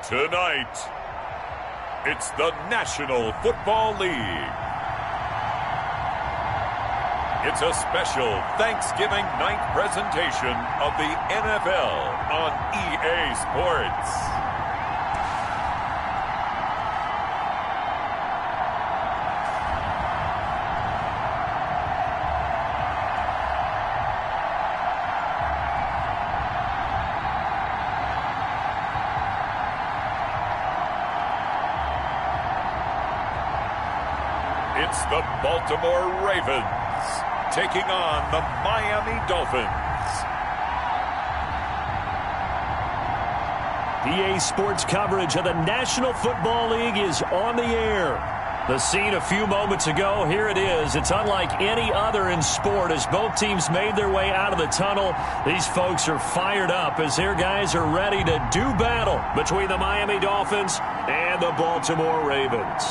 Tonight, it's the National Football League. It's a special Thanksgiving night presentation of the NFL on EA Sports. It's the Baltimore Ravens taking on the Miami Dolphins. EA Sports coverage of the National Football League is on the air. The scene a few moments ago, here it is. It's unlike any other in sport as both teams made their way out of the tunnel. These folks are fired up as their guys are ready to do battle between the Miami Dolphins and the Baltimore Ravens.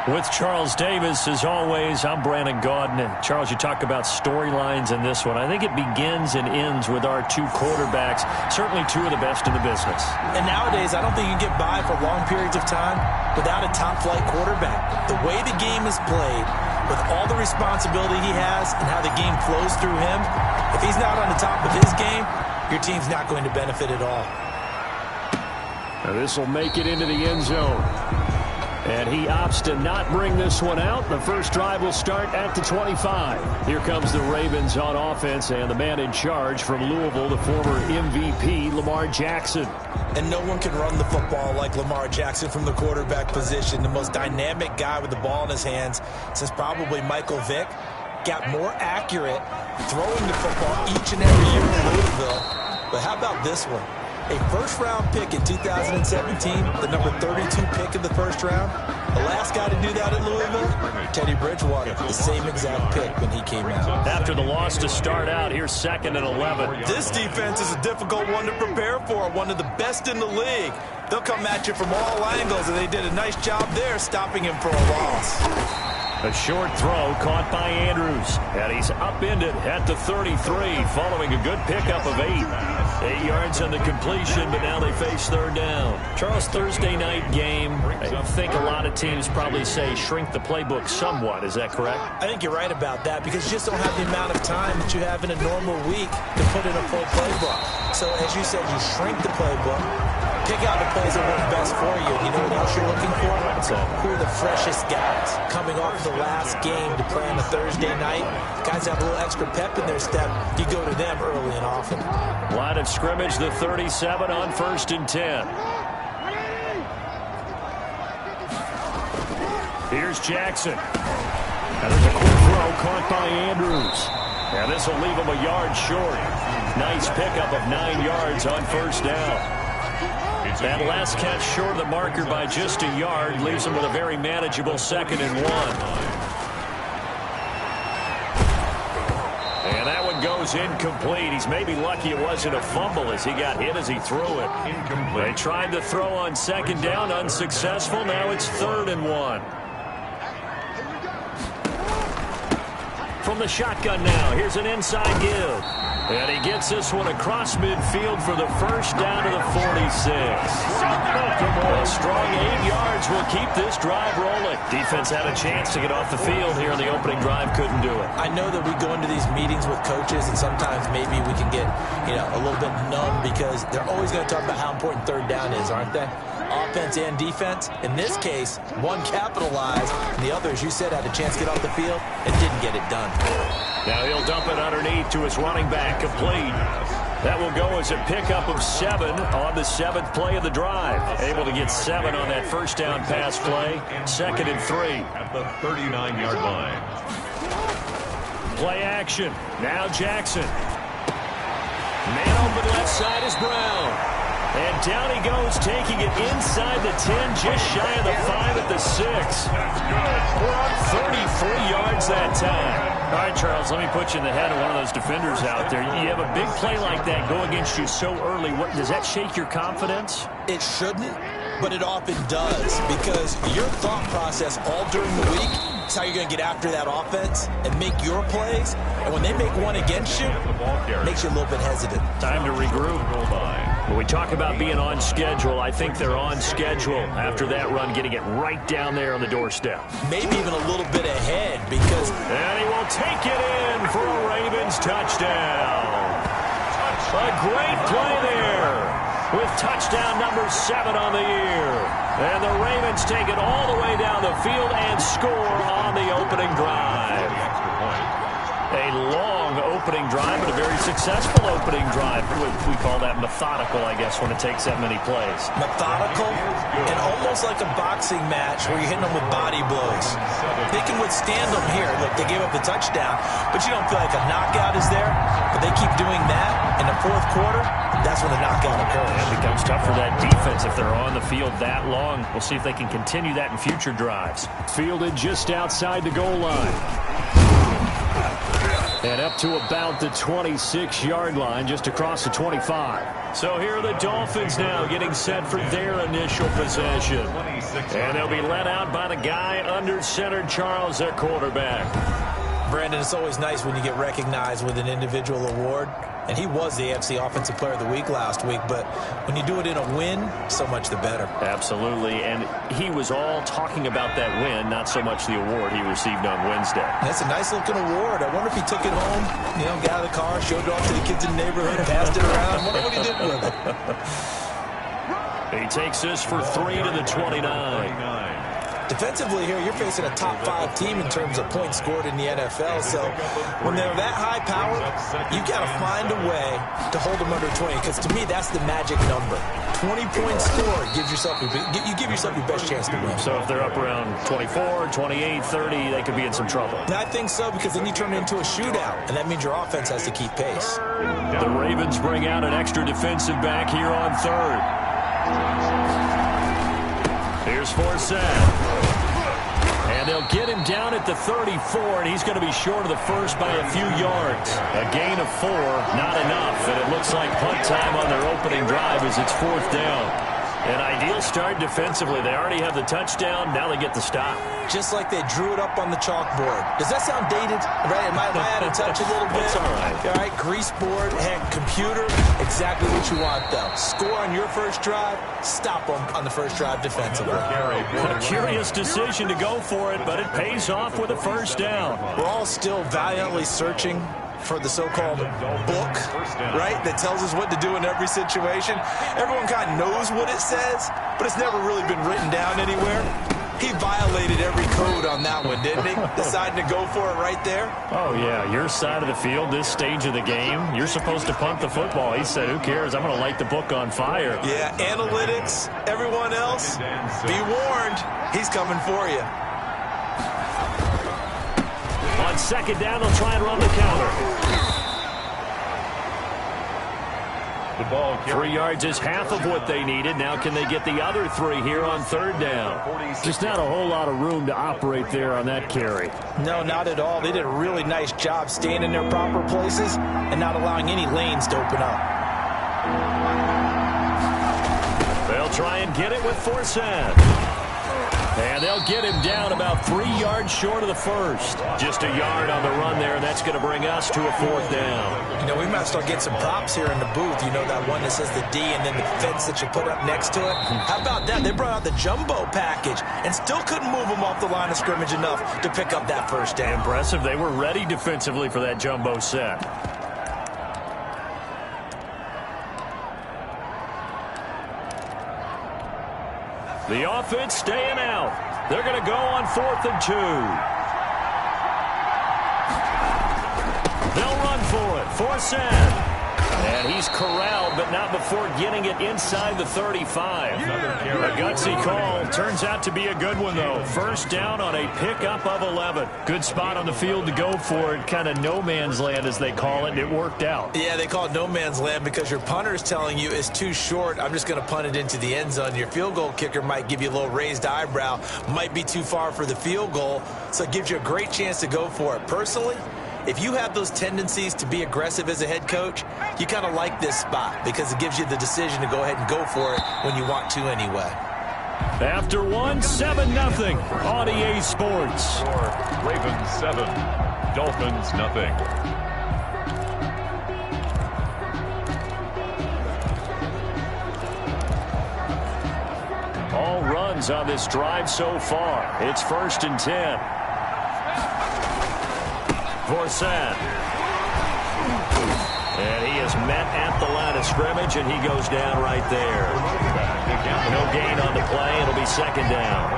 With Charles Davis, as always, I'm Brandon Gaudin. And Charles, you talk about storylines in this one. I think it begins and ends with our two quarterbacks, certainly two of the best in the business. And nowadays, I don't think you can get by for long periods of time without a top-flight quarterback. The way the game is played, with all the responsibility he has and how the game flows through him, if he's not on the top of his game, your team's not going to benefit at all. Now this will make it into the end zone. And he opts to not bring this one out. The first drive will start at the 25. Here comes the Ravens on offense, and the man in charge from Louisville, the former MVP, Lamar Jackson. And no one can run the football like Lamar Jackson from the quarterback position. The most dynamic guy with the ball in his hands since probably Michael Vick. Got more accurate throwing the football each and every year in Louisville. But how about this one? A first-round pick in 2017, the number 32 pick in the first round. The last guy to do that in Louisville, Teddy Bridgewater, the same exact pick when he came out. After the loss to start out, here's 2nd and 11. This defense is a difficult one to prepare for, one of the best in the league. They'll come at you from all angles, and they did a nice job there stopping him for a loss. A short throw caught by Andrews, and he's upended at the 33 following a good pickup of 8. 8 yards on the completion, but now they face third down. Charles, Thursday night game, I think a lot of teams probably say shrink the playbook somewhat. Is that correct? I think you're right about that because you just don't have the amount of time that you have in a normal week to put in a full playbook. So as you said, you shrink the playbook, pick out the plays that work best for you. You know what else you're looking for? Who are the freshest guys coming off the last game to play on a Thursday night? Guys have a little extra pep in their step. You go to them early and often. Line of scrimmage, the 37 on 1st and 10. Here's Jackson. And there's a quick throw caught by Andrews. And this will leave him a yard short. Nice pickup of 9 yards on first down. That last catch short of the marker by just a yard leaves him with a very manageable 2nd and 1. And that one goes incomplete. He's maybe lucky it wasn't a fumble as he got hit as he threw it. Incomplete. They tried to throw on 2nd down, unsuccessful. Now it's 3rd and 1. From the shotgun now, here's an inside give. And he gets this one across midfield for the first down to the 46. A strong 8 yards will keep this drive rolling. Defense had a chance to get off the field here in the opening drive, couldn't do it. I know that we go into these meetings with coaches, and sometimes maybe we can get, a little bit numb because they're always going to talk about how important third down is, aren't they? Offense and defense. In this case, one capitalized, and the other, as you said, had a chance to get off the field and didn't get it done. Now he'll dump it underneath to his running back, complete. That will go as a pickup of 7 on the 7th play of the drive. Able to get 7 on that first down pass play. 2nd and 3. At the 39-yard line. Play action. Now Jackson. Man open left side is Brown. And down he goes, taking it inside the 10, just shy of the 5 at the 6. 33 yards that time. All right, Charles, let me put you in the head of one of those defenders out there. You have a big play like that go against you so early. Does that shake your confidence? It shouldn't, But it often does, because your thought process all during the week is how you're going to get after that offense and make your plays. And when they make one against you, it makes you a little bit hesitant. Time to regroup. When we talk about being on schedule, I think they're on schedule after that run, getting it right down there on the doorstep. Maybe even a little bit ahead, because... And he will take it in for a Ravens touchdown. A great play there, with touchdown number 7 on the year. And the Ravens take it all the way down the field and score on the opening drive. A long opening drive, but a very successful opening drive. We call that methodical, I guess, when it takes that many plays. Methodical and almost like a boxing match where you're hitting them with body blows. They can withstand them here. Look, they gave up the touchdown, but you don't feel like a knockout is there. But they keep doing that in the fourth quarter. That's when the knockout occurs. It becomes tough for that defense if they're on the field that long. We'll see if they can continue that in future drives. Fielded just outside the goal line. And up to about the 26-yard line, just across the 25. So here are the Dolphins now getting set for their initial possession. And they'll be led out by the guy under center, Charles, their quarterback. Brandon, it's always nice when you get recognized with an individual award. And he was the AFC Offensive Player of the Week last week. But when you do it in a win, so much the better. Absolutely. And he was all talking about that win, not so much the award he received on Wednesday. That's a nice-looking award. I wonder if he took it home, got out of the car, showed it off to the kids in the neighborhood, passed it around. I wonder what he did with it. He takes this for 3 to the 29. Defensively here, you're facing a top-5 team in terms of points scored in the NFL. So when they're that high power, you've got to find a way to hold them under 20. Because to me, that's the magic number. 20 points scored gives yourself you give yourself your best chance to win. So if they're up around 24, 28, 30, they could be in some trouble. And I think so, because then you turn it into a shootout, and that means your offense has to keep pace. The Ravens bring out an extra defensive back here on 3rd. Here's Forsett. And they'll get him down at the 34, and he's going to be short of the first by a few yards. A gain of 4, not enough, and it looks like punt time on their opening drive as it's 4th down. An ideal start defensively. They already have the touchdown. Now they get the stop. Just like they drew it up on the chalkboard. Does that sound dated? Right? Am I out of touch a little bit? It's all right. All right, grease board, heck, computer, exactly what you want, though. Score on your first drive, stop them on the first drive defensively. A curious decision to go for it, but it pays off with a first down. We're all still valiantly searching for the so-called book, right, that tells us what to do in every situation. Everyone kind of knows what it says, but it's never really been written down anywhere. He violated every code on that one, didn't he? Deciding to go for it right there. Oh, yeah, your side of the field, this stage of the game, you're supposed to punt the football. He said, who cares? I'm going to light the book on fire. Yeah, analytics, everyone else, be warned, he's coming for you. On 2nd down, they'll try and run the counter. The ball 3 yards is half of what they needed. Now can they get the other 3 here on 3rd down? Just not a whole lot of room to operate there on that carry. No, not at all. They did a really nice job staying in their proper places and not allowing any lanes to open up. They'll try and get it with Forsett. And they'll get him down about 3 yards short of the first. Just a yard on the run there, and that's going to bring us to a 4th down. We might start getting some props here in the booth. That one that says the D and then the fence that you put up next to it. How about that? They brought out the jumbo package and still couldn't move them off the line of scrimmage enough to pick up that first down. Impressive. They were ready defensively for that jumbo set. The offense staying out. They're going to go on 4th and 2. They'll run for it. Forsett. And he's corralled, but not before getting it inside the 35. A gutsy call. Turns out to be a good one, though. First down on a pickup of 11. Good spot on the field to go for it. Kind of no man's land, as they call it, and it worked out. Yeah, they call it no man's land because your punter is telling you it's too short. I'm just going to punt it into the end zone. Your field goal kicker might give you a little raised eyebrow. Might be too far for the field goal, so it gives you a great chance to go for it. Personally, if you have those tendencies to be aggressive as a head coach, you kind of like this spot because it gives you the decision to go ahead and go for it when you want to anyway. After one, 7-0 on EA Sports. Ravens 7, Dolphins nothing. All runs on this drive so far. It's 1st and 10. Forsett. And he is met at the line of scrimmage, and he goes down right there. No gain on the play. It'll be 2nd down.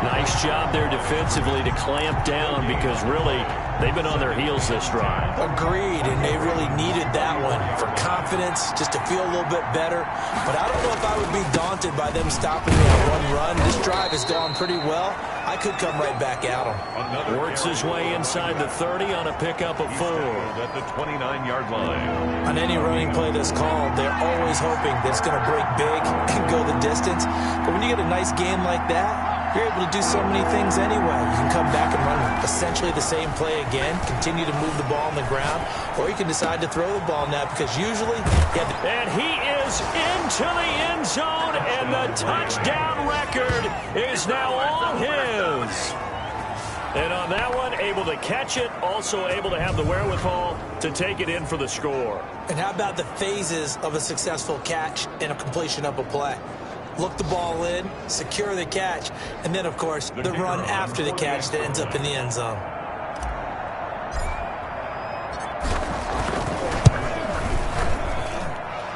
Nice job there defensively to clamp down because really they've been on their heels this drive. Agreed, and they really needed that one for confidence, just to feel a little bit better. But I don't know if I would be daunted by them stopping me on one run. This drive has gone pretty well. I could come right back at him. Works his way inside the 30 on a pickup of 4. At the 29-yard line. On any running play that's called, they're always hoping that it's going to break big and go the distance. But when you get a nice gain like that, you're able to do so many things anyway. You can come back and run essentially the same play again, continue to move the ball on the ground, or you can decide to throw the ball now because usually you have to... And he is into the end zone, and the touchdown record is now all his. And on that one, able to catch it, also able to have the wherewithal to take it in for the score. And how about the phases of a successful catch and a completion of a play? Look the ball in, secure the catch, and then, of course, the run after the catch that ends up in the end zone.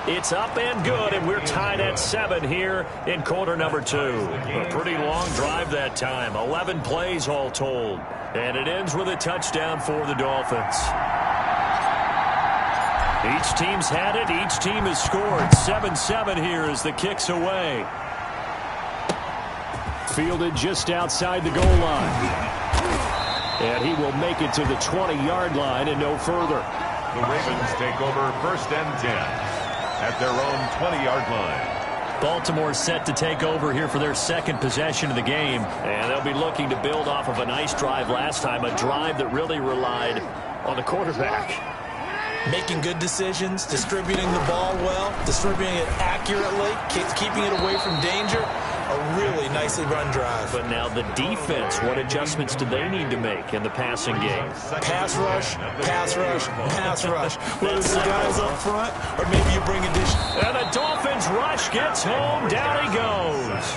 It's up and good, and we're tied at 7 here in quarter number 2. A pretty long drive that time, 11 plays all told. And it ends with a touchdown for the Dolphins. Each team's had it. Each team has scored. 7-7 here as the kick's away. Fielded just outside the goal line. And he will make it to the 20-yard line and no further. The Ravens take over 1st and 10 at their own 20-yard line. Baltimore set to take over here for their 2nd possession of the game. And they'll be looking to build off of a nice drive last time, a drive that really relied on the quarterback. Making good decisions, distributing the ball well, distributing it accurately, keeping it away from danger. A really nicely run drive. But now the defense, what adjustments do they need to make in the passing game? Pass rush, pass rush, pass rush. Whether it's the guys up front or maybe you bring addition. And the Dolphins rush gets home. Down he goes.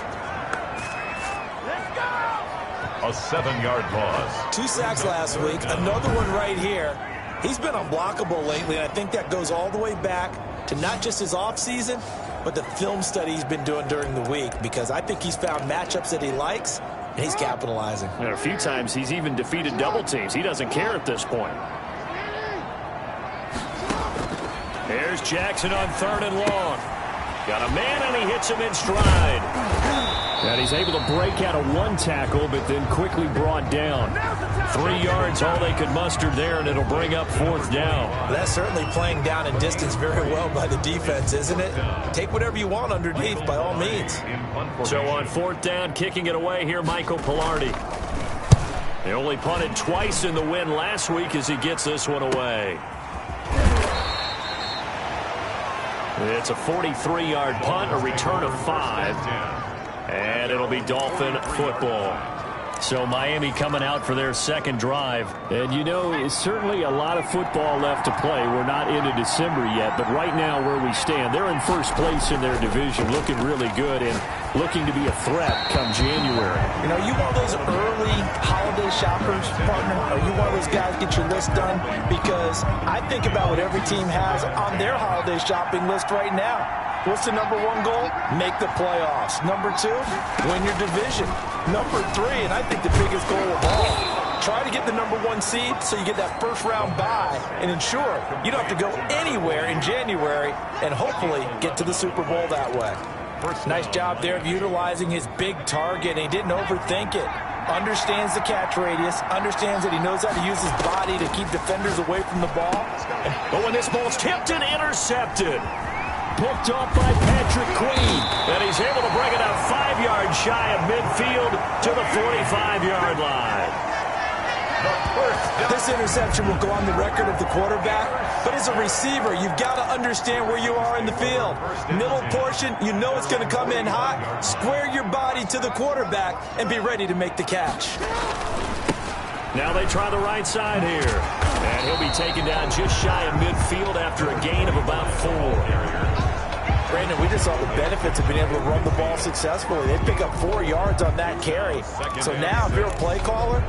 A 7-yard loss. 2 sacks last week. Another one right here. He's been unblockable lately, and I think that goes all the way back to not just his offseason, but the film study he's been doing during the week, because I think he's found matchups that he likes, and he's capitalizing. And a few times he's even defeated double teams. He doesn't care at this point. There's Jackson on 3rd and long. Got a man, and he hits him in stride. And he's able to break out of 1 tackle, but then quickly brought down. 3 yards, all they could muster there, and it'll bring up 4th down. That's certainly playing down in distance very well by the defense, isn't it? Take whatever you want underneath, by all means. So on 4th down, kicking it away here, Michael Pilardi. They only punted twice in the win last week as he gets this one away. It's a 43-yard punt, a return of 5. And it'll be Dolphin football. So Miami coming out for their 2nd drive. And, you know, it's certainly a lot of football left to play. We're not into December yet, but right now where we stand, they're in 1st place in their division, looking really good and looking to be a threat come January. You know, you one of those early holiday shoppers, partner? Are you one of those guys get your list done? Because I think about what every team has on their holiday shopping list right now. What's the number 1 goal? Make the playoffs. Number 2, win your division. Number 3, and I think the biggest goal of all, try to get the number 1 seed so you get that 1st round bye and ensure you don't have to go anywhere in January and hopefully get to the Super Bowl that way. Nice job there of utilizing his big target. He didn't overthink it. Understands the catch radius, understands that he knows how to use his body to keep defenders away from the ball. But when this ball's tipped and intercepted. Picked off by Patrick Queen. And he's able to bring it out 5 yards shy of midfield to the 45-yard line. This interception will go on the record of the quarterback, but as a receiver, you've got to understand where you are in the field. Middle portion, you know it's going to come in hot. Square your body to the quarterback and be ready to make the catch. Now they try the right side here. And he'll be taken down just shy of midfield after a gain of about 4. Brandon, we just saw the benefits of being able to run the ball successfully. They pick up 4 yards on that carry. So now if you're a play caller,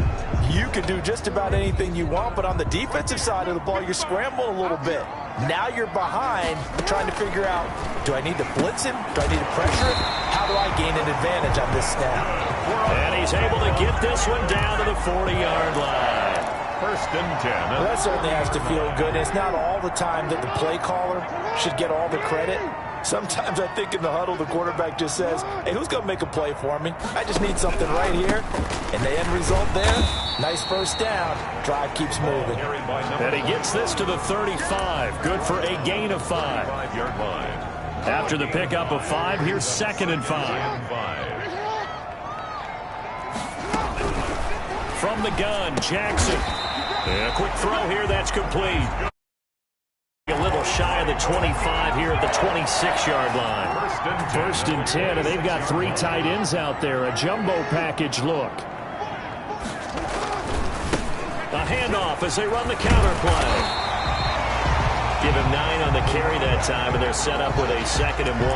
you can do just about anything you want. But on the defensive side of the ball, you're scrambling a little bit. Now you're behind trying to figure out, do I need to blitz him? Do I need to pressure him? How do I gain an advantage on this snap? And he's able to get this one down to the 40-yard line. First and 10. Well, that certainly has to feel good. It's not all the time that the play caller should get all the credit. Sometimes I think in the huddle, the quarterback just says, hey, who's going to make a play for me? I just need something right here. And the end result there, nice first down. Drive keeps moving. And he gets this to the 35. Good for a gain of 5. 5-yard line. After the pickup of 5, here's 2nd and 5. From the gun, Jackson. And a quick throw here, that's complete. A little shy of the 25 here at the 26-yard line. First and 10, and they've got 3 tight ends out there. A jumbo package look. A handoff as they run the counter play. Give him 9 on the carry that time, and they're set up with a 2nd and 1.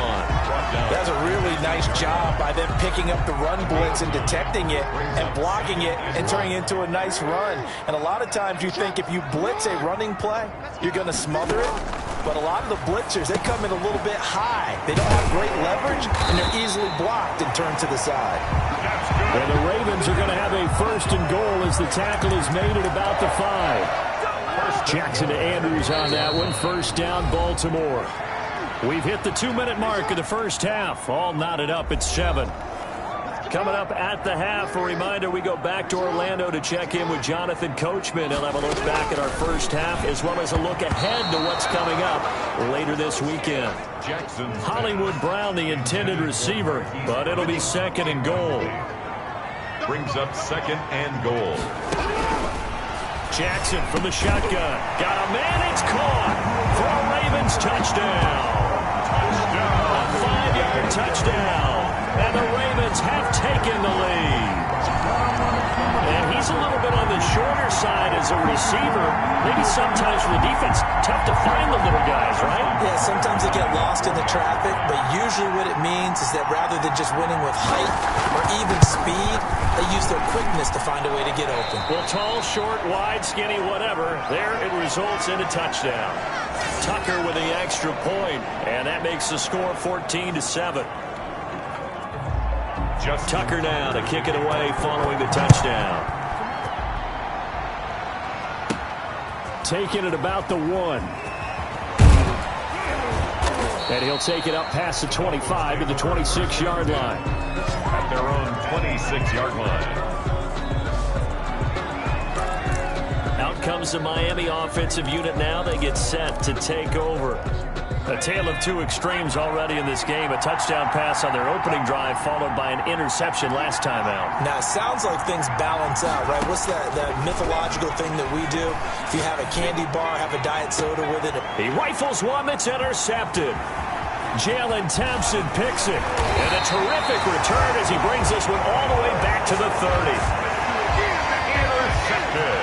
That's a really nice job by them picking up the run blitz and detecting it and blocking it and turning it into a nice run. And a lot of times you think if you blitz a running play, you're going to smother it. But a lot of the blitzers, they come in a little bit high. They don't have great leverage, and they're easily blocked and turned to the side. And the Ravens are going to have a 1st and goal as the tackle is made at about the 5. Jackson to Andrews on that one. First down, Baltimore. We've hit the 2-minute mark of the first half. All knotted up at 7. Coming up at the half, a reminder, we go back to Orlando to check in with Jonathan Coachman. He'll have a look back at our first half as well as a look ahead to what's coming up later this weekend. Hollywood Brown, the intended receiver, but it'll be 2nd and goal. Brings up 2nd and goal. Jackson from the shotgun. Got a man, it's caught for a Ravens touchdown. A 5-yard touchdown. And the Ravens have taken the lead. And he's a little bit on the shorter side as a receiver. Maybe sometimes for the defense, tough to find the little guys, right? Yeah, sometimes they get lost in the traffic, but usually what it means is that rather than just winning with height or even speed, they use their quickness to find a way to get open. Well, tall, short, wide, skinny, whatever, there it results in a touchdown. Tucker with the extra point, and that makes the score 14-7. Tucker now to kick it away following the touchdown. Taking it about the 1. And he'll take it up past the 25 to the 26-yard line. At their own 26-yard line. Out comes the Miami offensive unit now. They get set to take over. A tale of 2 extremes already in this game. A touchdown pass on their opening drive followed by an interception last time out. Now, it sounds like things balance out, right? What's that mythological thing that we do? If you have a candy bar, have a diet soda with it. He rifles one that's intercepted. Jalen Thompson picks it. And a terrific return as he brings this one all the way back to the 30. Intercepted.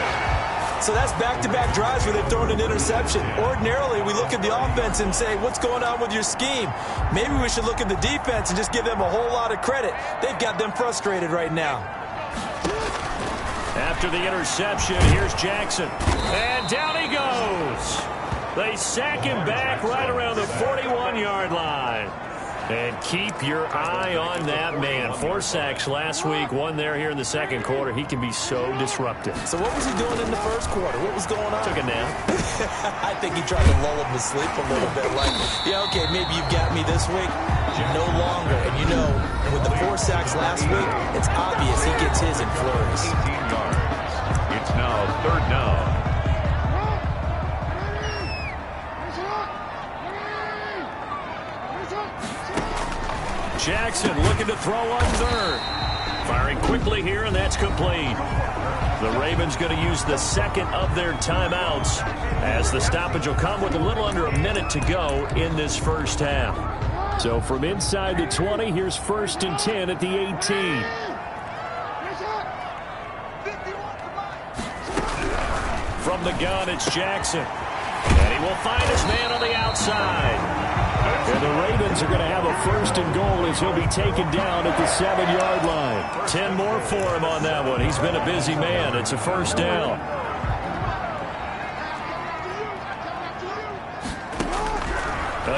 So that's back-to-back drives where they've thrown an interception. Ordinarily, we look at the offense and say, what's going on with your scheme? Maybe we should look at the defense and just give them a whole lot of credit. They've got them frustrated right now. After the interception, here's Jackson. And down he goes. They sack him back right around the 41-yard line. And keep your eye on that man. 4 sacks last week, 1 there here in the second quarter. He can be so disruptive. So what was he doing in the first quarter? What was going on? Took a nap. I think he tried to lull him to sleep a little bit. Like, yeah, okay, maybe you've got me this week. No longer. And you know, with the 4 sacks last week, it's obvious he gets his in flurries. 18 yards. It's now 3rd down. Jackson looking to throw on 3rd. Firing quickly here, and that's complete. The Ravens going to use the second of their timeouts as the stoppage will come with a little under a minute to go in this first half. So from inside the 20, here's 1st and 10 at the 18. From the gun, it's Jackson. And he will find his man on the outside. And the Ravens are going to have a 1st and goal as he'll be taken down at the 7-yard line. 10 more for him on that one. He's been a busy man. It's a 1st down.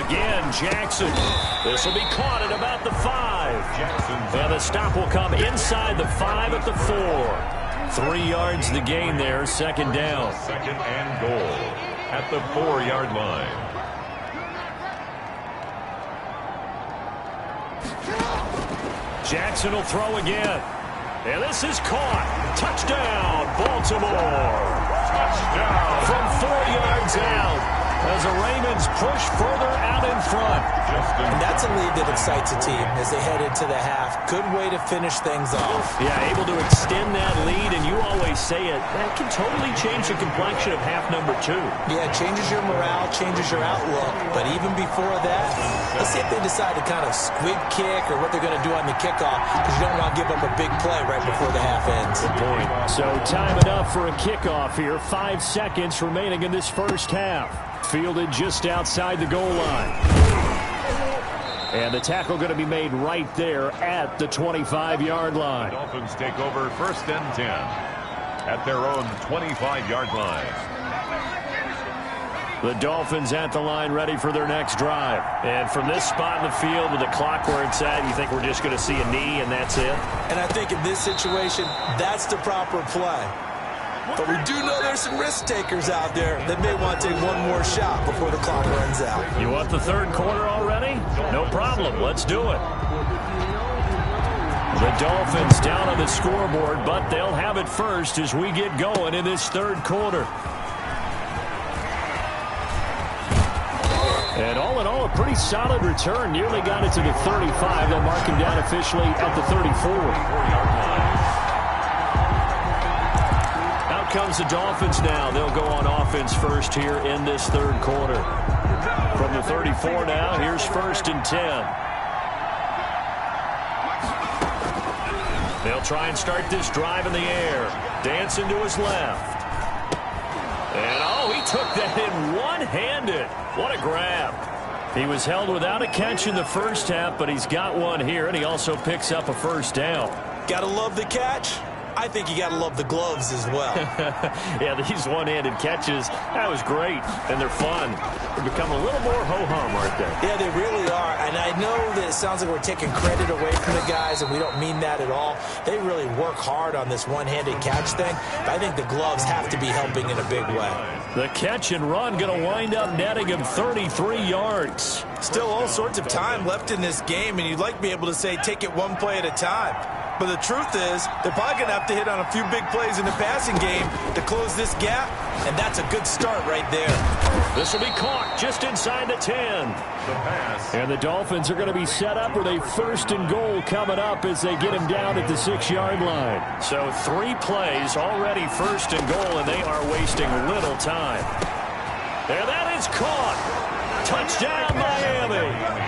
Again, Jackson. This will be caught at about the 5. And the stop will come inside the 5 at the 4. 3 yards the gain there, 2nd down. 2nd and goal at the 4-yard line. Jackson will throw again. And this is caught. Touchdown, Baltimore. Touchdown. From 4 yards out as the Ravens push further out in front. And that's a lead that excites a team as they head into the half. Good way to finish things off. Yeah, able to extend that lead, and you always say it, that can totally change the complexion of half number 2. Yeah, it changes your morale, changes your outlook. But even before that, let's see if they decide to kind of squib kick or what they're going to do on the kickoff, because you don't want to give up a big play right before the half ends. Good point. So time enough for a kickoff here. 5 seconds remaining in this first half. Fielded just outside the goal line. And the tackle going to be made right there at the 25-yard line. The Dolphins take over 1st and 10 at their own 25-yard line. The Dolphins at the line ready for their next drive. And from this spot in the field with the clock where it's at, you think we're just going to see a knee and that's it? And I think in this situation, that's the proper play. But we do know there's some risk takers out there that may want to take one more shot before the clock runs out. You want the 3rd quarter already? No problem. Let's do it. The Dolphins down on the scoreboard, but they'll have it first as we get going in this 3rd quarter. And all in all, a pretty solid return. Nearly got it to the 35. They'll mark him down officially at the 34. Comes the Dolphins now. They'll go on offense first here in this 3rd quarter. From the 34 now, here's 1st and 10. They'll try and start this drive in the air. Dancing to his left. And oh, he took that in one-handed. What a grab. He was held without a catch in the first half, but he's got one here, and he also picks up a 1st down. Gotta love the catch. I think you got to love the gloves as well. Yeah, these one-handed catches, that was great, and they're fun. They become a little more ho-hum, aren't they? Yeah, they really are, and I know that it sounds like we're taking credit away from the guys, and we don't mean that at all. They really work hard on this one-handed catch thing, but I think the gloves have to be helping in a big way. The catch and run going to wind up netting him 33 yards. Still all sorts of time left in this game, and you'd like to be able to say take it one play at a time. But the truth is, they're probably going to have to hit on a few big plays in the passing game to close this gap, and that's a good start right there. This will be caught just inside the 10. And the Dolphins are going to be set up with a 1st and goal coming up as they get him down at the 6-yard line. So 3 plays already 1st and goal, and they are wasting little time. And that is caught. Touchdown, Miami.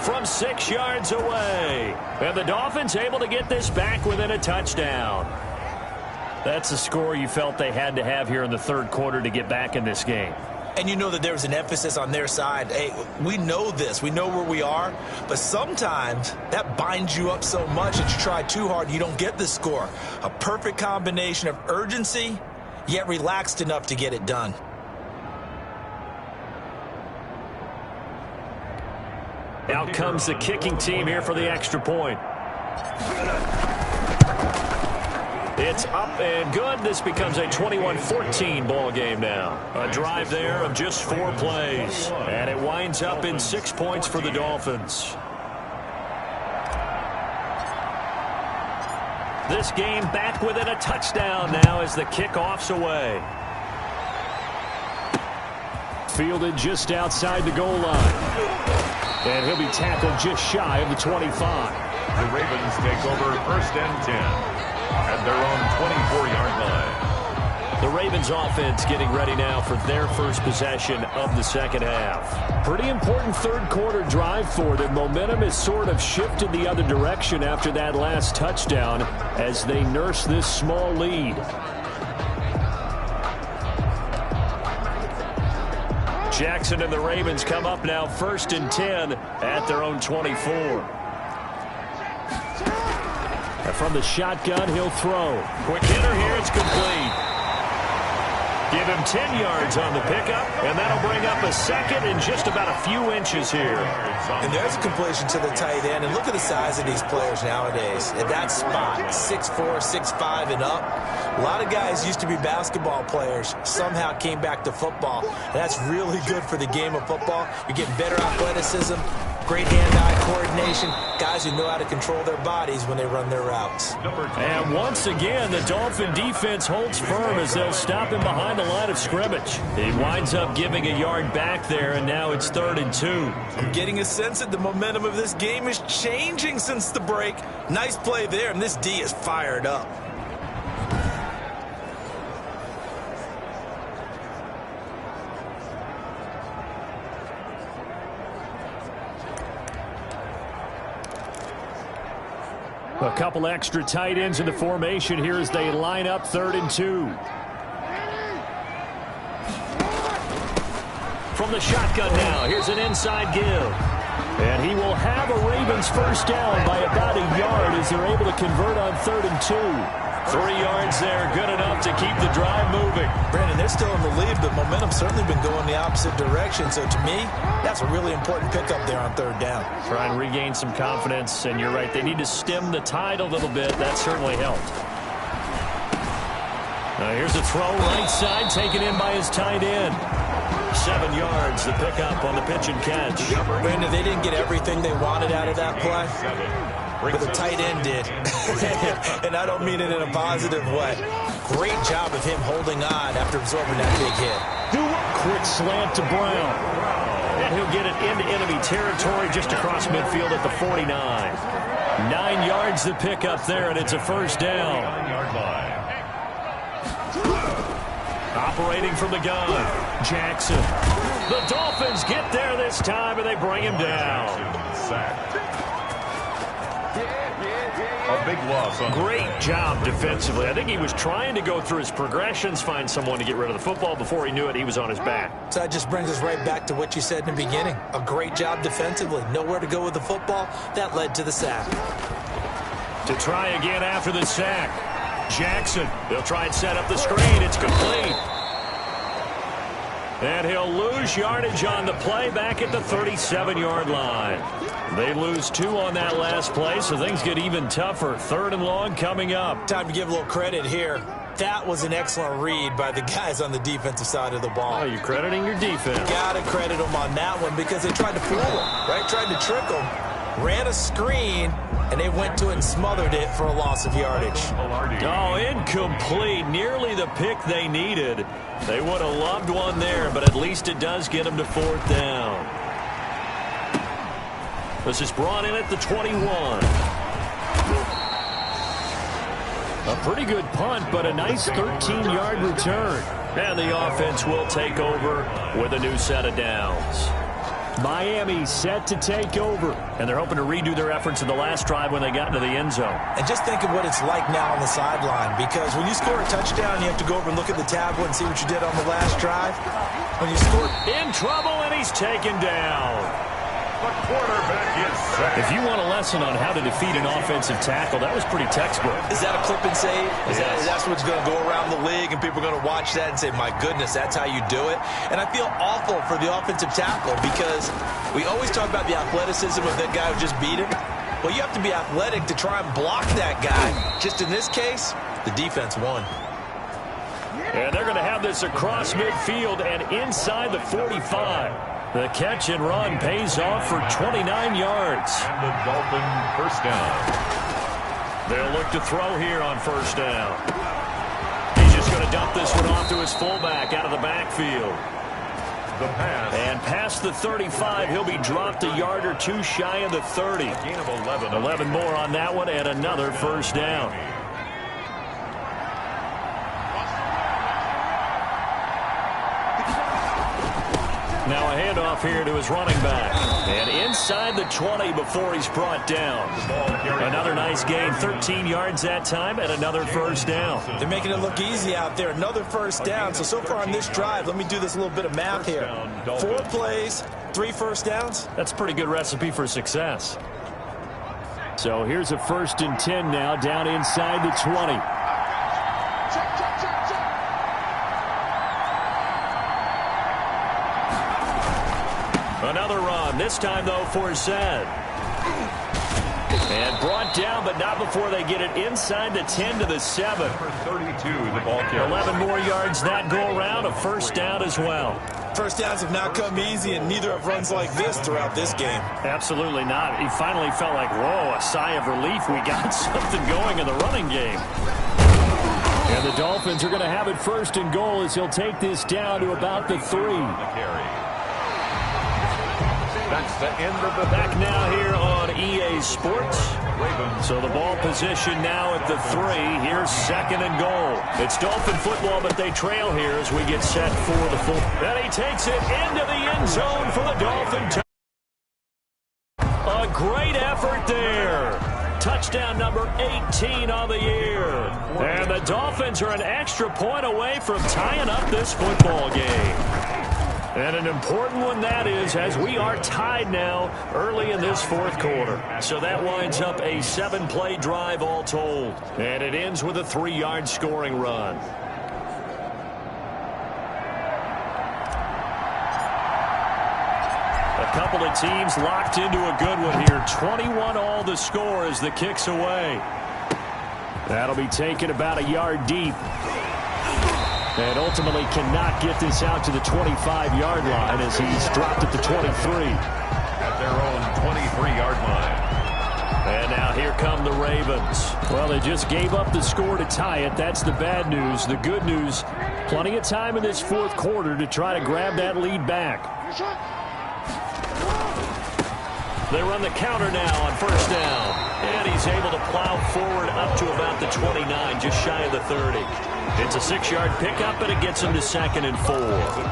From 6 yards away. And the Dolphins able to get this back within a touchdown. That's the score you felt they had to have here in the 3rd quarter to get back in this game. And you know that there's an emphasis on their side. Hey, we know this. We know where we are. But sometimes that binds you up so much that you try too hard, you don't get the score. A perfect combination of urgency, yet relaxed enough to get it done. Out comes the kicking team here for the extra point. It's up and good. This becomes a 21-14 ball game now. A drive there of just 4 plays. And it winds up in 6 points for the Dolphins. This game back within a touchdown now as the kickoff's away. Fielded just outside the goal line. And he'll be tackled just shy of the 25. The Ravens take over 1st and 10 at their own 24-yard line. The Ravens offense getting ready now for their first possession of the second half. Pretty important third quarter drive for them. Momentum has sort of shifted the other direction after that last touchdown as they nurse this small lead. Jackson and the Ravens come up now 1st and 10 at their own 24. And from the shotgun, he'll throw. Quick hitter here, it's complete. Give him 10 yards on the pickup, and that'll bring up a second in just about a few inches here. And there's a completion to the tight end. And look at the size of these players nowadays. At that spot, 6'4", 6'5", and up. A lot of guys used to be basketball players, somehow came back to football. And that's really good for the game of football. You're getting better athleticism, great hand-eye coordination, guys who know how to control their bodies when they run their routes. And once again, the Dolphin defense holds firm as they'll stop him behind the line of scrimmage. He winds up giving a yard back there, and now it's 3rd and 2. I'm getting a sense that the momentum of this game is changing since the break. Nice play there, and this D is fired up. A couple extra tight ends in the formation here as they line up 3rd and 2. From the shotgun now, here's an inside give. And he will have a Ravens first down by about a yard as they're able to convert on 3rd and 2. 3 yards there, good enough to keep the drive moving. Brandon, they're still in the lead, but momentum's certainly been going the opposite direction. So to me, that's a really important pickup there on 3rd down. Try and regain some confidence, and you're right, they need to stem the tide a little bit. That certainly helped. Now here's a throw right side, taken in by his tight end. 7 yards, the pickup on the pitch and catch. Brandon, they didn't get everything they wanted out of that play, but the tight end did. And I don't mean it in a positive way. Great job of him holding on after absorbing that big hit. Quick slant to Brown. And he'll get it into enemy territory just across midfield at the 49. 9 yards the pickup there, and it's a first down. Operating from the gun, Jackson. The Dolphins get there this time, and they bring him down. A big loss. Great job defensively. I think he was trying to go through his progressions, find someone to get rid of the football. Before he knew it, he was on his back. So that just brings us right back to what you said in the beginning. A great job defensively. Nowhere to go with the football. That led to the sack. To try again after the sack. Jackson, they'll try and set up the screen. It's complete. And he'll lose yardage on the play back at the 37-yard line. They lose 2 on that last play, so things get even tougher. 3rd and long coming up. Time to give a little credit here. That was an excellent read by the guys on the defensive side of the ball. Oh, you're crediting your defense. Got to credit them on that one because they tried to fool him, right? Tried to trick him. Ran a screen, and they went to it and smothered it for a loss of yardage. Oh, incomplete. Nearly the pick they needed. They would have loved one there, but at least it does get them to 4th down. This is brought in at the 21. A pretty good punt, but a nice 13-yard return. And the offense will take over with a new set of downs. Miami set to take over, and they're hoping to redo their efforts in the last drive when they got into the end zone. And just think of what it's like now on the sideline, because when you score a touchdown, you have to go over and look at the tablet and see what you did on the last drive. When you score... In trouble, and he's taken down. The quarterback is sacked. If you want a lesson on how to defeat an offensive tackle, that was pretty textbook. Is that a clip and save? That's what's going to go around the league, and people are going to watch that and say, my goodness, that's how you do it? And I feel awful for the offensive tackle because we always talk about the athleticism of that guy who just beat him. Well, you have to be athletic to try and block that guy. Just in this case, the defense won. And they're going to have this across midfield and inside the 45. The catch and run pays off for 29 yards. And the Dolphin first down. They'll look to throw here on first down. He's just going to dump this one off to his fullback out of the backfield. the pass. And past the 35, he'll be dropped a yard or two shy of the 30. A gain of 11. 11 more on that one and another first down. Now a handoff here to his running back. And inside the 20 before he's brought down. Another nice gain, 13 yards that time, and another first down. They're making it look easy out there. Another first down. So far on this drive, let me do this little bit of math here. 4 plays, 3 first downs. That's a pretty good recipe for success. So here's a 1st and 10 now, down inside the 20. Another run, this time, though, for Zed. And brought down, but not before they get it inside the 10 to the 7. Number 32, the ball carrier. 11 more yards that go around, a first down as well. First downs have not come easy, and neither have runs like this throughout this game. Absolutely not. He finally felt like, whoa, a sigh of relief. We got something going in the running game. And the Dolphins are going to have it 1st and goal as he'll take this down to about the 3. That's the end of the back now here on EA Sports. So the ball position now at the 3. Here's 2nd and goal. It's Dolphin football, but they trail here as we get set for the full. And he takes it into the end zone for the Dolphin. A great effort there. Touchdown number 18 on the year. And the Dolphins are an extra point away from tying up this football game. And an important one that is, as we are tied now early in this 4th quarter. So that winds up a 7-play drive all told. And it ends with a 3-yard scoring run. A couple of teams locked into a good one here. 21 all the score as the kick's away. That'll be taken about a yard deep. And ultimately cannot get this out to the 25-yard line as he's dropped at the 23. At their own 23-yard line. And now here come the Ravens. Well, they just gave up the score to tie it. That's the bad news. The good news, plenty of time in this 4th quarter to try to grab that lead back. They run the counter now on 1st down. And he's able to plow forward up to about the 29, just shy of the 30. It's a 6-yard pickup, and it gets him to 2nd and 4.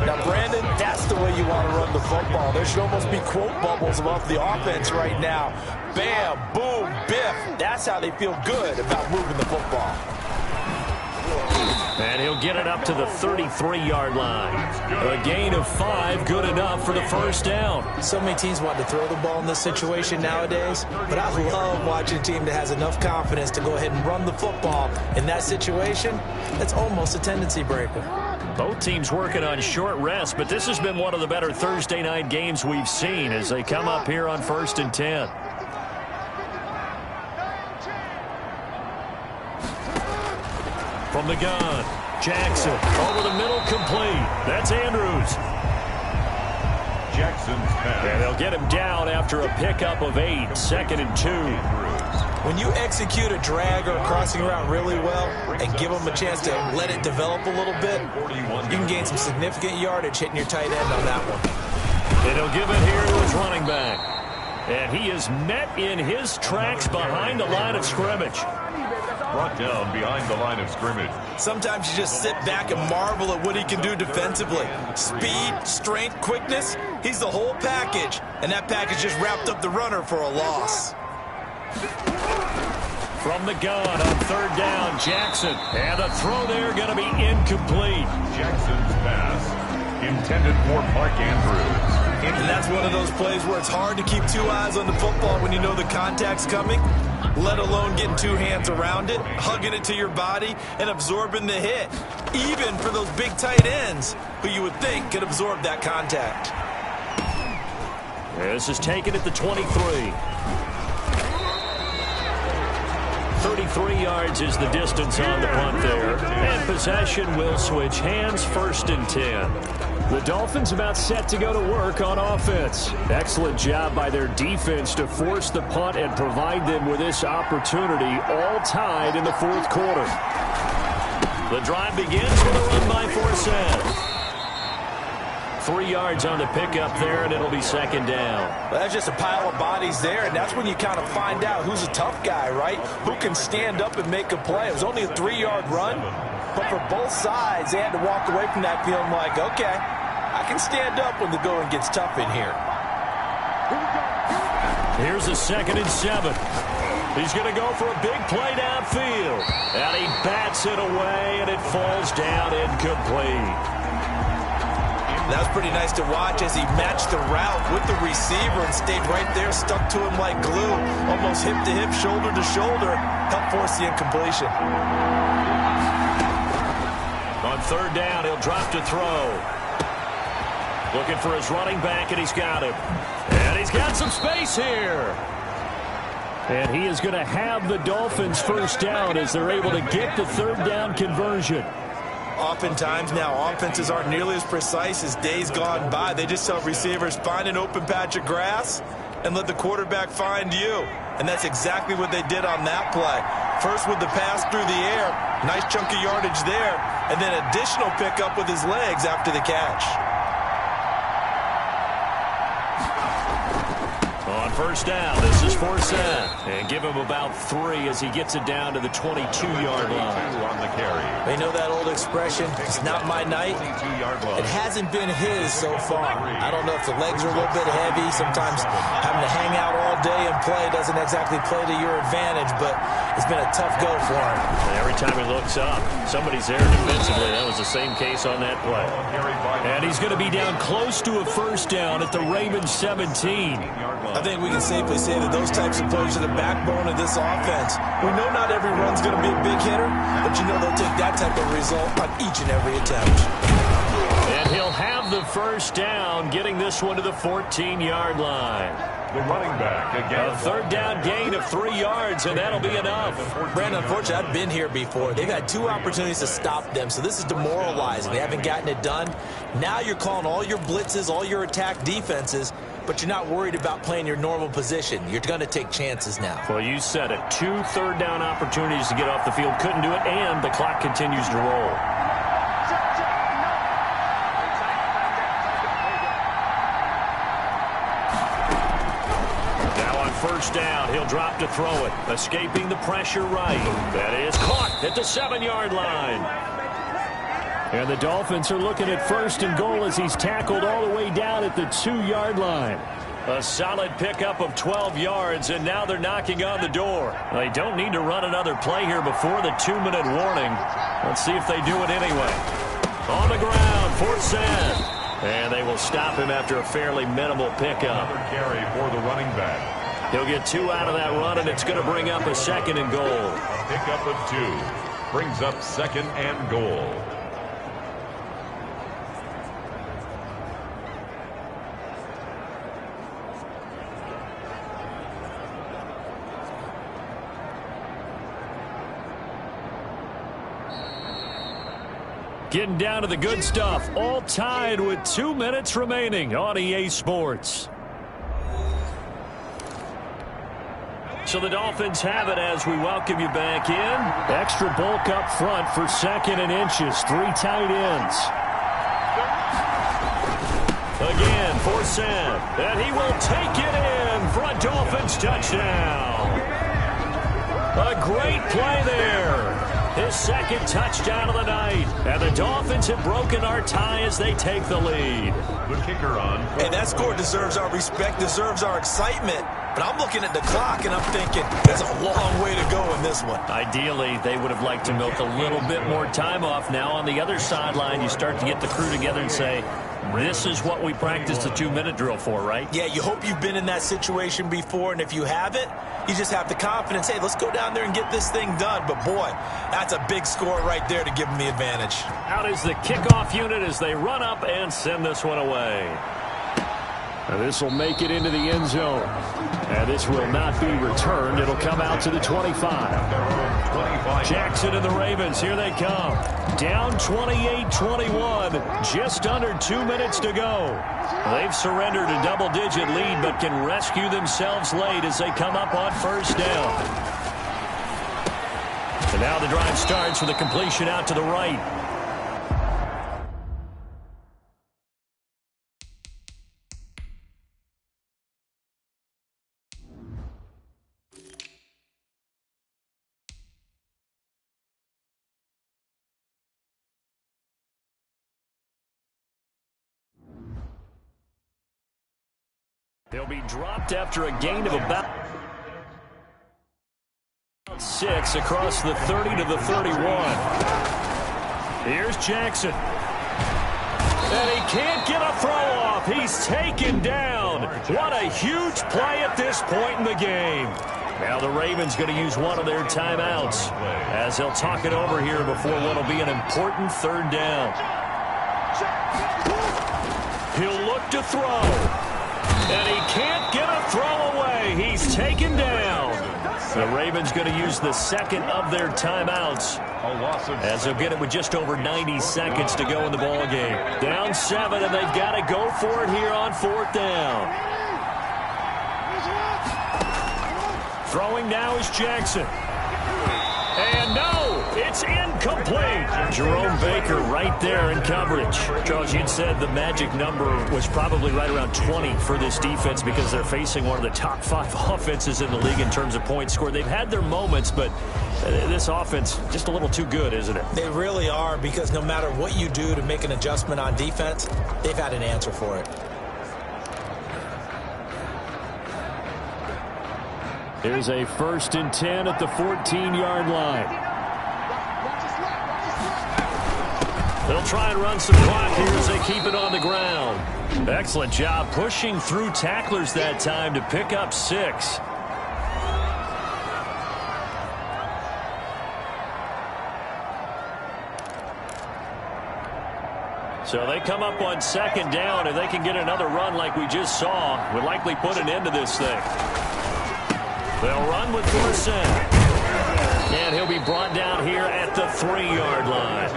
Now, Brandon, that's the way you want to run the football. There should almost be quote bubbles above the offense right now. Bam, boom, biff. That's how they feel good about moving the football. And he'll get it up to the 33-yard line. A gain of 5, good enough for the 1st down. So many teams want to throw the ball in this situation nowadays, but I love watching a team that has enough confidence to go ahead and run the football. In that situation, that's almost a tendency breaker. Both teams working on short rest, but this has been one of the better Thursday night games we've seen as they come up here on 1st and 10. From the gun, Jackson over the middle, complete. That's Andrews. Jackson's pass. And they'll get him down after a pickup of 8, 2nd and 2. When you execute a drag or a crossing route really well and give them a chance to let it develop a little bit, you can gain some significant yardage hitting your tight end on that one. And he'll give it here to his running back. And he is met in his tracks behind the line of scrimmage. Brought down behind the line of scrimmage. Sometimes you just sit back and marvel at what he can do defensively. Speed, strength, quickness, he's the whole package. And that package just wrapped up the runner for a loss. From the gun on 3rd down, Jackson. And the throw there going to be incomplete. Jackson's pass intended for Mark Andrews. And that's one of those plays where it's hard to keep 2 eyes on the football when you know the contact's coming, let alone getting 2 hands around it, hugging it to your body, and absorbing the hit, even for those big tight ends who you would think could absorb that contact. This is taken at the 23. 33 yards is the distance on the punt there. And possession will switch hands, 1st and 10. The Dolphins about set to go to work on offense. Excellent job by their defense to force the punt and provide them with this opportunity, all tied in the 4th quarter. The drive begins with a run by Forsett. 3 yards on the pickup there, and it'll be second down. Well, that's just a pile of bodies there, and that's when you kind of find out who's a tough guy, right? Who can stand up and make a play. It was only a 3-yard run, but for both sides, they had to walk away from that feeling like, okay, I can stand up when the going gets tough in here. Here's a 2nd and 7. He's going to go for a big play downfield. And he bats it away, and it falls down incomplete. That was pretty nice to watch as he matched the route with the receiver and stayed right there, stuck to him like glue, almost hip to hip, shoulder to shoulder, helped force the incompletion. On 3rd down, he'll drop to throw. Looking for his running back, and he's got him. And he's got some space here. And he is going to have the Dolphins first down as they're able to get the 3rd down conversion. Oftentimes now, offenses aren't nearly as precise as days gone by. They just tell receivers, find an open patch of grass and let the quarterback find you. And that's exactly what they did on that play. First with the pass through the air, nice chunk of yardage there, and then additional pickup with his legs after the catch. On 1st down, this is Forsett. And give him about 3 as he gets it down to the 22-yard line. On the carry. They know that old expression, it's not my night. It hasn't been his so far. I don't know if the legs are a little bit heavy. Sometimes having to hang out all day and play doesn't exactly play to your advantage, but it's been a tough go for him. And every time he looks up, somebody's there defensively. That was the same case on that play. And he's going to be down close to a 1st down at the Ravens 17. I think we can safely say that those types of plays are the backbone of this offense. We know not every run's going to be a big hitter, but you know they'll take that type of result on each and every attempt. And he'll have the 1st down, getting this one to the 14-yard line. The running back again. A 3rd down gain of 3 yards, and that'll be enough. Brandon, unfortunately, I've been here before. They've had 2 opportunities to stop them, so this is demoralizing. They haven't gotten it done. Now you're calling all your blitzes, all your attack defenses, but you're not worried about playing your normal position. You're going to take chances now. Well, you said it. 2 3rd down opportunities to get off the field. Couldn't do it, and the clock continues to roll. Now on 1st down, he'll drop to throw it. Escaping the pressure right. That is caught at the 7-yard line. And the Dolphins are looking at 1st and goal as he's tackled all the way down at the 2-yard line. A solid pickup of 12 yards, and now they're knocking on the door. They don't need to run another play here before the 2-minute warning. Let's see if they do it anyway. On the ground, Forsett. And they will stop him after a fairly minimal pickup. Another carry for the running back. He'll get 2 out of that run, and it's going to bring up a 2nd and goal. A pickup of 2 brings up 2nd and goal. Getting down to the good stuff, all tied with 2 minutes remaining on EA Sports. So the Dolphins have it as we welcome you back in. Extra bulk up front for 2nd and inches. 3 tight ends. Again, Forsett. And he will take it in for a Dolphins touchdown. A great play there. His 2nd touchdown of the night. And the Dolphins have broken our tie as they take the lead. The kicker on. Hey, that score deserves our respect, deserves our excitement. But I'm looking at the clock, and I'm thinking, there's a long way to go in this one. Ideally, they would have liked to milk a little bit more time off. Now, on the other sideline, you start to get the crew together and say, this is what we practiced the 2-minute drill for, right? Yeah, you hope you've been in that situation before, and if you haven't, you just have the confidence, hey, let's go down there and get this thing done. But, boy, that's a big score right there to give them the advantage. Out is the kickoff unit as they run up and send this one away. Now this will make it into the end zone. And this will not be returned. It'll come out to the 25. Jackson and the Ravens, here they come. Down 28-21. Just under 2 minutes to go. They've surrendered a double-digit lead, but can rescue themselves late as they come up on 1st down. And now the drive starts with a completion out to the right. They'll be dropped after a gain of about 6 across the 30 to the 31. Here's Jackson. And he can't get a throw off. He's taken down. What a huge play at this point in the game. Now the Ravens going to use one of their timeouts as they'll talk it over here before what will be an important third down. He'll look to throw. And he can't get a throw away. He's taken down. The Ravens going to use the second of their timeouts as they'll get it with just over 90 seconds to go in the ball game. Down 7, and they've got to go for it here on 4th down. Throwing now is Jackson. And no, it's incomplete. Jerome Baker right there in coverage. Charles, you'd said the magic number was probably right around 20 for this defense because they're facing one of the top 5 offenses in the league in terms of points scored. They've had their moments, but this offense just a little too good, isn't it? They really are, because no matter what you do to make an adjustment on defense, they've had an answer for it. Here's a 1st and 10 at the 14-yard line. They'll try and run some clock here as they keep it on the ground. Excellent job pushing through tacklers that time to pick up 6. So they come up on 2nd down. If they can get another run like we just saw, would likely put an end to this thing. They'll run with Dorsett. And he'll be brought down here at the 3-yard line.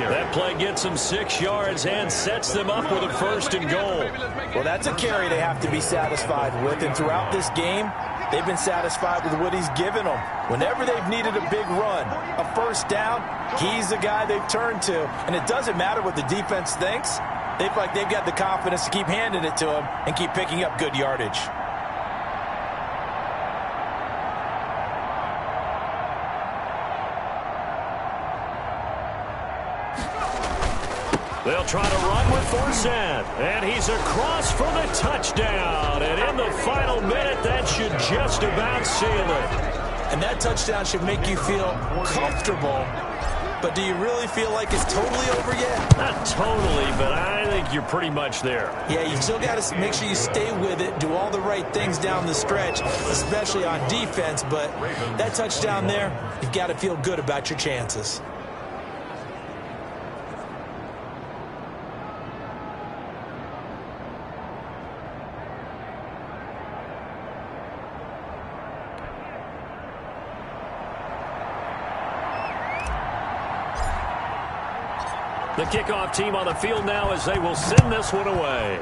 That play gets them 6 yards and sets them up with a 1st and goal. Well, that's a carry they have to be satisfied with. And throughout this game, they've been satisfied with what he's given them. Whenever they've needed a big run, a 1st down, he's the guy they've turned to. And it doesn't matter what the defense thinks. They feel like they've got the confidence to keep handing it to him and keep picking up good yardage. They'll try to run with Dorsett, and he's across for the touchdown. And in the final minute, that should just about seal it. And that touchdown should make you feel comfortable. But do you really feel like it's totally over yet? Not totally, but I think you're pretty much there. Yeah, you still got to make sure you stay with it, do all the right things down the stretch, especially on defense. But that touchdown there, you've got to feel good about your chances. The kickoff team on the field now as they will send this one away.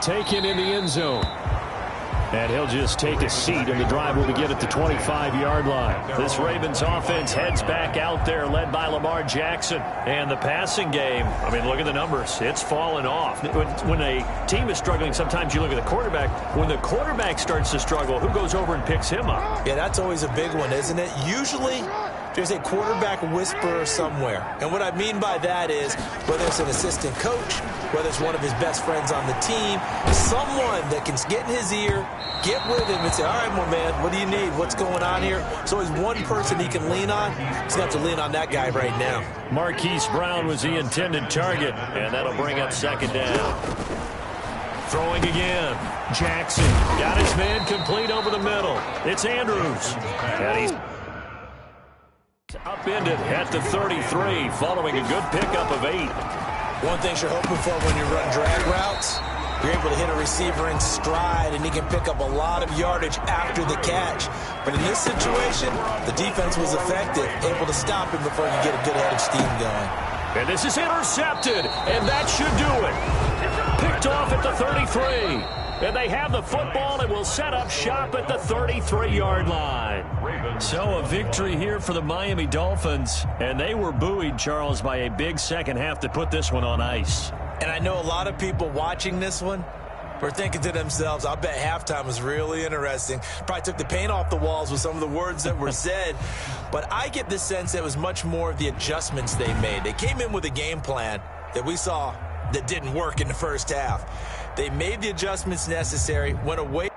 Taken in the end zone. And he'll just take a seat, and the drive will begin at the 25-yard line. This Ravens offense heads back out there, led by Lamar Jackson. And the passing game, I mean, look at the numbers. It's fallen off. When a team is struggling, sometimes you look at the quarterback. When the quarterback starts to struggle, who goes over and picks him up? Yeah, that's always a big one, isn't it? Usually, there's a quarterback whisperer somewhere. And what I mean by that is, whether it's an assistant coach, whether it's one of his best friends on the team, someone that can get in his ear, get with him and say, all right, my man, what do you need? What's going on here? So as one person he can lean on, he's going to have to lean on that guy right now. Marquise Brown was the intended target, and that'll bring up 2nd down. Throwing again. Jackson got his man complete over the middle. It's Andrews. And he's upended at the 33, following a good pickup of 8. One thing you're hoping for when you run drag routes, you're able to hit a receiver in stride, and he can pick up a lot of yardage after the catch. But in this situation, the defense was effective, able to stop him before he could get a good head of steam going. And this is intercepted, and that should do it. Picked off at the 33. And they have the football and will set up shop at the 33-yard line. So a victory here for the Miami Dolphins. And they were buoyed, Charles, by a big second half to put this one on ice. And I know a lot of people watching this one were thinking to themselves, I bet halftime was really interesting. Probably took the paint off the walls with some of the words that were said. But I get the sense that it was much more of the adjustments they made. They came in with a game plan that we saw that didn't work in the first half. They made the adjustments necessary, went away.